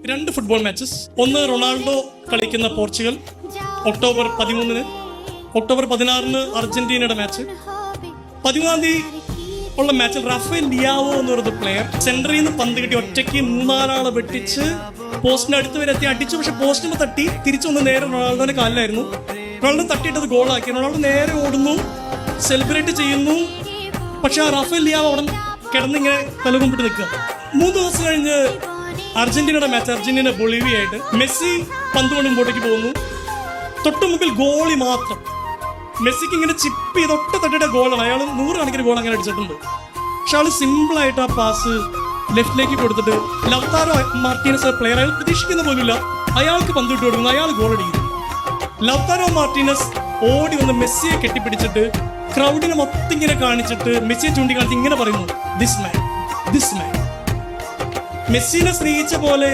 രണ്ട് football matches. ഒന്ന് Ronaldo കളിക്കുന്ന പോർച്ചുഗൽ ഒക്ടോബർ 13-ന്, ഒക്ടോബർ 16-ന് അർജന്റീനയുടെ മാച്ച്. 13-ാം തീയതി ഉള്ള മാച്ചിൽ റാഫേൽ ലിയാവോ എന്ന് പറയുന്ന പ്ലെയർ സെന്ററിൽ നിന്ന് പന്ത് കിട്ടി ഒറ്റയ്ക്ക് 3-4 വെട്ടിച്ച് പോസ്റ്റിന് അടുത്ത് വരെ എത്തി അടിച്ചു. പക്ഷെ പോസ്റ്റിന് തട്ടി തിരിച്ചു വന്ന് നേരെ റൊണാൾഡോന്റെ കാലിലായിരുന്നു. റൊണാൾഡോ തട്ടിയിട്ടത് ഗോളാക്കി. റൊണാൾഡോ നേരെ ഓടുന്നു, സെലിബ്രേറ്റ് ചെയ്യുന്നു. പക്ഷെ ആ റാഫേൽ ലിയാവോ അവിടെ കിടന്നിങ്ങനെ തലകുമ്പിട്ട് നിൽക്കുക. 3 ദിവസം കഴിഞ്ഞ് അർജന്റീനയുടെ മാച്ച്, അർജന്റീന ബൊളീവിയായിട്ട്. മെസ്സി പന്ത് കൊണ്ട് മുമ്പോട്ടേക്ക് പോകുന്നു. തൊട്ടു മുമ്പിൽ ഗോളി മാത്രം. മെസ്സിക്ക് ഇങ്ങനെ ചിപ്പ് ചെയ്തൊട്ട് തട്ടിയുടെ ഗോളാണ്. അയാൾ 100 കണക്കിന് ഗോൾ അങ്ങനെ അടിച്ചിട്ടുണ്ട്. പക്ഷെ ആള് സിമ്പിളായിട്ട് ആ പാസ് ലെഫ്റ്റിലേക്ക് കൊടുത്തിട്ട് ലൗതാരോ മാർട്ടീനസ് പ്ലെയർ അയാൾ പ്രതീക്ഷിക്കുന്ന പോലുമില്ല, അയാൾക്ക് പന്ത് ഇട്ട് കൊടുക്കുന്നു, അയാൾ ഗോൾ അടിക്കുന്നു. ലൗതാരോ മാർട്ടീനസ് ഓടി വന്ന് മെസ്സിയെ കെട്ടിപ്പിടിച്ചിട്ട് ക്രൗഡിനെ മൊത്തം ഇങ്ങനെ കാണിച്ചിട്ട് മെസ്സിയെ ചൂണ്ടിക്കാണിച്ച് ഇങ്ങനെ പറയുന്നു, ദിസ് മാൻ. മെസ്സിനെ സ്നേഹിച്ച പോലെ